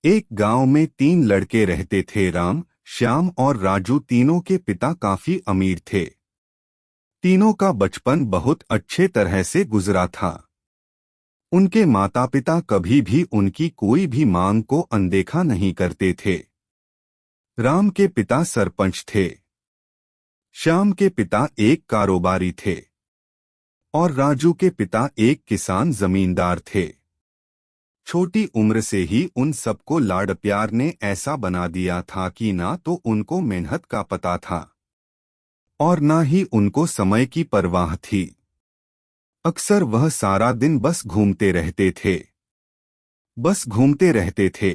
एक गांव में तीन लड़के रहते थे। राम, श्याम और राजू। तीनों के पिता काफी अमीर थे। तीनों का बचपन बहुत अच्छे तरह से गुजरा था। उनके माता पिता कभी भी उनकी कोई भी मांग को अनदेखा नहीं करते थे। राम के पिता सरपंच थे। श्याम के पिता एक कारोबारी थे और राजू के पिता एक किसान जमींदार थे। छोटी उम्र से ही उन सबको लाड प्यार ने ऐसा बना दिया था कि ना तो उनको मेहनत का पता था और ना ही उनको समय की परवाह थी। अक्सर वह सारा दिन बस घूमते रहते थे। बस घूमते रहते थे।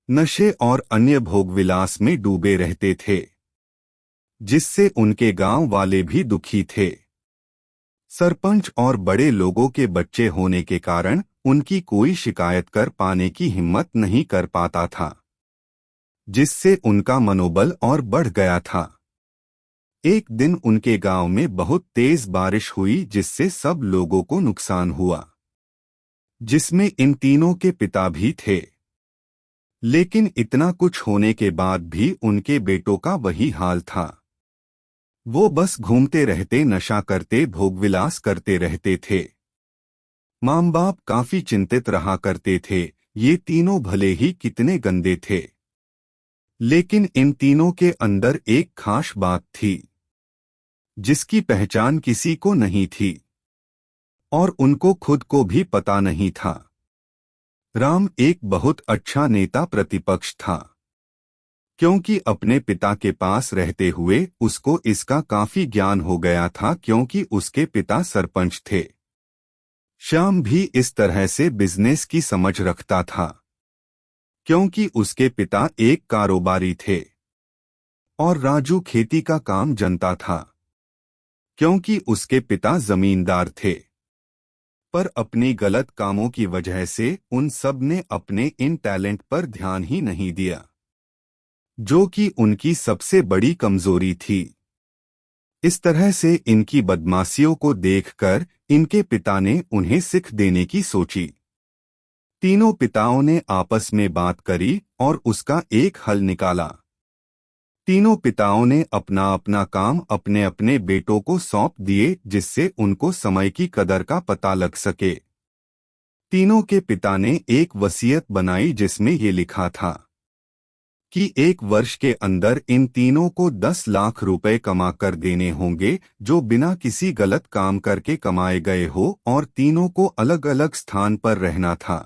नशे और अन्य भोगविलास में डूबे रहते थे, जिससे उनके गांव वाले भी दुखी थे। सरपंच और बड़े लोगों के बच्चे होने के कारण उनकी कोई शिकायत कर पाने की हिम्मत नहीं कर पाता था, जिससे उनका मनोबल और बढ़ गया था। एक दिन उनके गांव में बहुत तेज बारिश हुई, जिससे सब लोगों को नुकसान हुआ, जिसमें इन तीनों के पिता भी थे। लेकिन इतना कुछ होने के बाद भी उनके बेटों का वही हाल था। वो बस घूमते रहते, नशा करते, भोगविलास करते रहते थे। माँ बाप काफी चिंतित रहा करते थे। ये तीनों भले ही कितने गंदे थे, लेकिन इन तीनों के अंदर एक खास बात थी, जिसकी पहचान किसी को नहीं थी और उनको खुद को भी पता नहीं था। राम एक बहुत अच्छा नेता प्रतिपक्ष था, क्योंकि अपने पिता के पास रहते हुए उसको इसका काफी ज्ञान हो गया था, क्योंकि उसके पिता सरपंच थे। श्याम भी इस तरह से बिजनेस की समझ रखता था, क्योंकि उसके पिता एक कारोबारी थे। और राजू खेती का काम जानता था, क्योंकि उसके पिता जमींदार थे। पर अपनी गलत कामों की वजह से उन सब ने अपने इन टैलेंट पर ध्यान ही नहीं दिया, जो कि उनकी सबसे बड़ी कमजोरी थी। इस तरह से इनकी बदमाशियों को देखकर इनके पिता ने उन्हें सिख देने की सोची। तीनों पिताओं ने आपस में बात करी और उसका एक हल निकाला। तीनों पिताओं ने अपना अपना काम अपने अपने बेटों को सौंप दिए, जिससे उनको समय की कदर का पता लग सके। तीनों के पिता ने एक वसीयत बनाई, जिसमें ये लिखा था कि 1 वर्ष के अंदर इन तीनों को 10 लाख रुपए कमा कर देने होंगे, जो बिना किसी गलत काम करके कमाए गए हो, और तीनों को अलग अलग स्थान पर रहना था।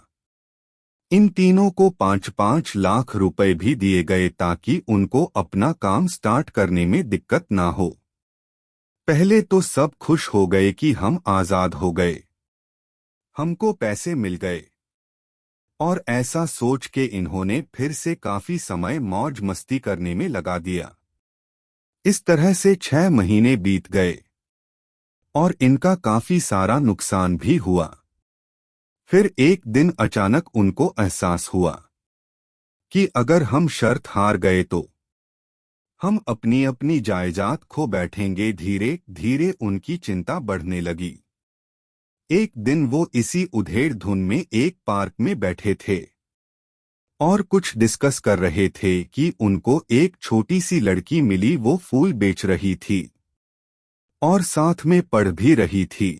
इन तीनों को 5-5 लाख रुपए भी दिए गए, ताकि उनको अपना काम स्टार्ट करने में दिक्कत ना हो। पहले तो सब खुश हो गए कि हम आजाद हो गए, हमको पैसे मिल गए। और ऐसा सोच के इन्होंने फिर से काफी समय मौज मस्ती करने में लगा दिया। इस तरह से 6 महीने बीत गए और इनका काफी सारा नुकसान भी हुआ। फिर एक दिन अचानक उनको एहसास हुआ कि अगर हम शर्त हार गए तो हम अपनी अपनी जायदाद खो बैठेंगे। धीरे धीरे उनकी चिंता बढ़ने लगी। एक दिन वो इसी उधेड़ धुन में एक पार्क में बैठे थे और कुछ डिस्कस कर रहे थे कि उनको एक छोटी सी लड़की मिली। वो फूल बेच रही थी और साथ में पढ़ भी रही थी।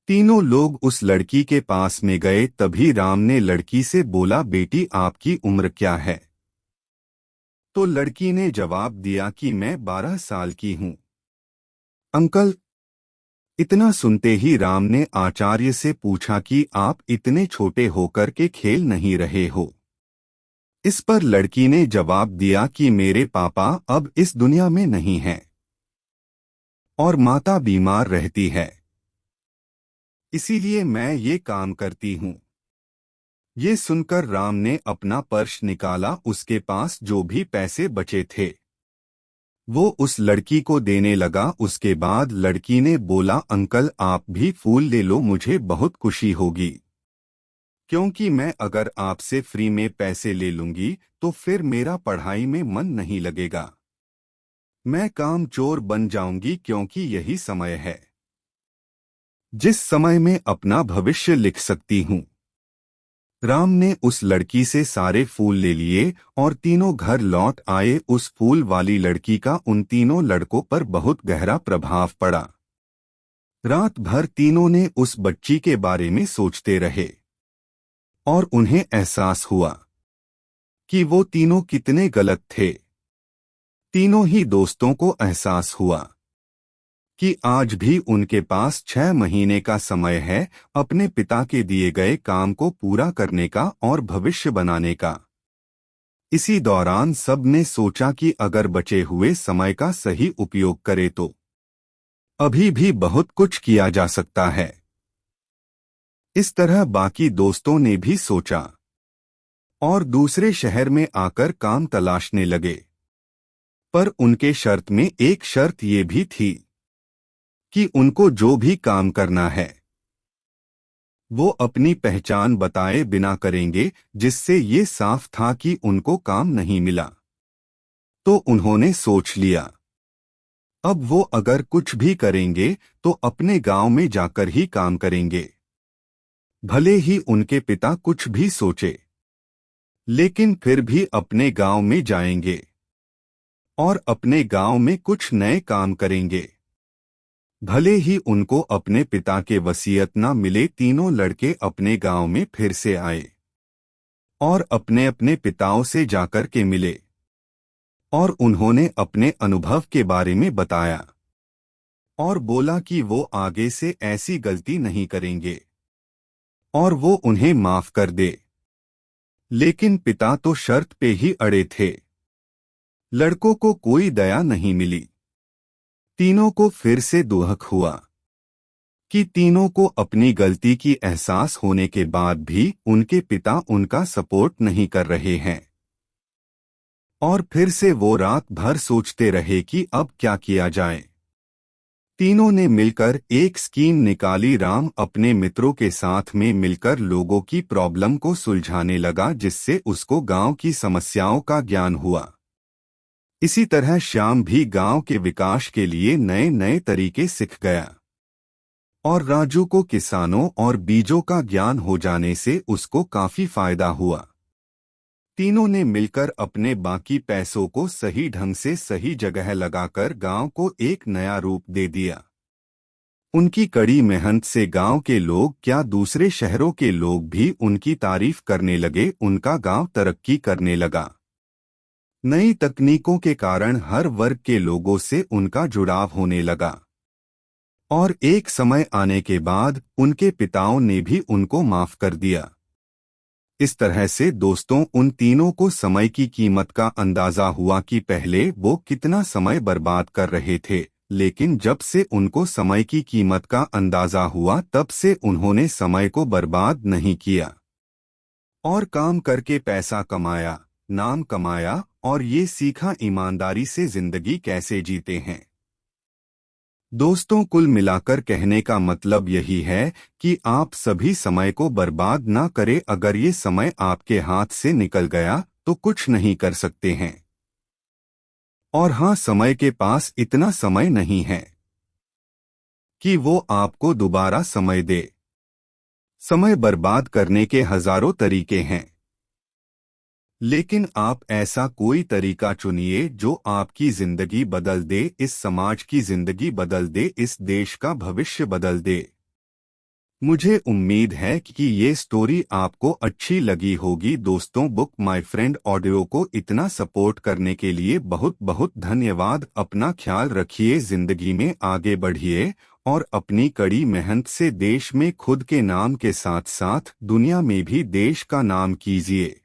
तीनों लोग उस लड़की के पास में गए। तभी राम ने लड़की से बोला, बेटी आपकी उम्र क्या है? तो लड़की ने जवाब दिया कि मैं 12 साल की हूँ अंकल। इतना सुनते ही राम ने आचार्य से पूछा कि आप इतने छोटे होकर के खेल नहीं रहे हो? इस पर लड़की ने जवाब दिया कि मेरे पापा अब इस दुनिया में नहीं हैं और माता बीमार रहती है, इसीलिए मैं ये काम करती हूँ। ये सुनकर राम ने अपना पर्स निकाला। उसके पास जो भी पैसे बचे थे वो उस लड़की को देने लगा। उसके बाद लड़की ने बोला, अंकल आप भी फूल ले लो, मुझे बहुत खुशी होगी, क्योंकि मैं अगर आपसे फ्री में पैसे ले लूंगी तो फिर मेरा पढ़ाई में मन नहीं लगेगा। मैं काम चोर बन जाऊंगी, क्योंकि यही समय है जिस समय में अपना भविष्य लिख सकती हूँ। राम ने उस लड़की से सारे फूल ले लिए और तीनों घर लौट आए। उस फूल वाली लड़की का उन तीनों लड़कों पर बहुत गहरा प्रभाव पड़ा। रात भर तीनों ने उस बच्ची के बारे में सोचते रहे और उन्हें एहसास हुआ कि वो तीनों कितने गलत थे। तीनों ही दोस्तों को एहसास हुआ कि आज भी उनके पास 6 महीने का समय है अपने पिता के दिए गए काम को पूरा करने का और भविष्य बनाने का। इसी दौरान सब ने सोचा कि अगर बचे हुए समय का सही उपयोग करे तो अभी भी बहुत कुछ किया जा सकता है। इस तरह बाकी दोस्तों ने भी सोचा और दूसरे शहर में आकर काम तलाशने लगे। पर उनके शर्त में एक शर्त ये भी थी कि उनको जो भी काम करना है वो अपनी पहचान बताए बिना करेंगे, जिससे ये साफ था कि उनको काम नहीं मिला। तो उन्होंने सोच लिया अब वो अगर कुछ भी करेंगे तो अपने गांव में जाकर ही काम करेंगे, भले ही उनके पिता कुछ भी सोचे, लेकिन फिर भी अपने गांव में जाएंगे और अपने गांव में कुछ नए काम करेंगे, भले ही उनको अपने पिता के वसीयत न मिले। तीनों लड़के अपने गांव में फिर से आए और अपने अपने पिताओं से जाकर के मिले और उन्होंने अपने अनुभव के बारे में बताया और बोला कि वो आगे से ऐसी गलती नहीं करेंगे और वो उन्हें माफ कर दे। लेकिन पिता तो शर्त पे ही अड़े थे। लड़कों को कोई दया नहीं मिली। तीनों को फिर से दुख हुआ कि तीनों को अपनी गलती की एहसास होने के बाद भी उनके पिता उनका सपोर्ट नहीं कर रहे हैं। और फिर से वो रात भर सोचते रहे कि अब क्या किया जाए। तीनों ने मिलकर एक स्कीम निकाली। राम अपने मित्रों के साथ में मिलकर लोगों की प्रॉब्लम को सुलझाने लगा, जिससे उसको गांव की समस्याओं का ज्ञान हुआ। इसी तरह श्याम भी गांव के विकास के लिए नए नए तरीके सीख गया और राजू को किसानों और बीजों का ज्ञान हो जाने से उसको काफी फायदा हुआ। तीनों ने मिलकर अपने बाकी पैसों को सही ढंग से सही जगह लगाकर गांव को एक नया रूप दे दिया। उनकी कड़ी मेहनत से गांव के लोग क्या दूसरे शहरों के लोग भी उनकी तारीफ करने लगे। उनका गांव तरक्की करने लगा। नई तकनीकों के कारण हर वर्ग के लोगों से उनका जुड़ाव होने लगा और एक समय आने के बाद उनके पिताओं ने भी उनको माफ कर दिया। इस तरह से दोस्तों उन तीनों को समय की कीमत का अंदाजा हुआ कि पहले वो कितना समय बर्बाद कर रहे थे, लेकिन जब से उनको समय की कीमत का अंदाजा हुआ तब से उन्होंने समय को बर्बाद नहीं किया और काम करके पैसा कमाया, नाम कमाया और ये सीखा ईमानदारी से जिंदगी कैसे जीते हैं। दोस्तों कुल मिलाकर कहने का मतलब यही है कि आप सभी समय को बर्बाद ना करें। अगर ये समय आपके हाथ से निकल गया तो कुछ नहीं कर सकते हैं। और हाँ, समय के पास इतना समय नहीं है कि वो आपको दोबारा समय दे। समय बर्बाद करने के हजारों तरीके हैं, लेकिन आप ऐसा कोई तरीका चुनिए जो आपकी जिंदगी बदल दे, इस समाज की जिंदगी बदल दे, इस देश का भविष्य बदल दे। मुझे उम्मीद है कि ये स्टोरी आपको अच्छी लगी होगी। दोस्तों बुक माय फ्रेंड ऑडियो को इतना सपोर्ट करने के लिए बहुत बहुत धन्यवाद। अपना ख्याल रखिए, जिंदगी में आगे बढ़िए और अपनी कड़ी मेहनत से देश में खुद के नाम के साथ साथ दुनिया में भी देश का नाम कीजिए।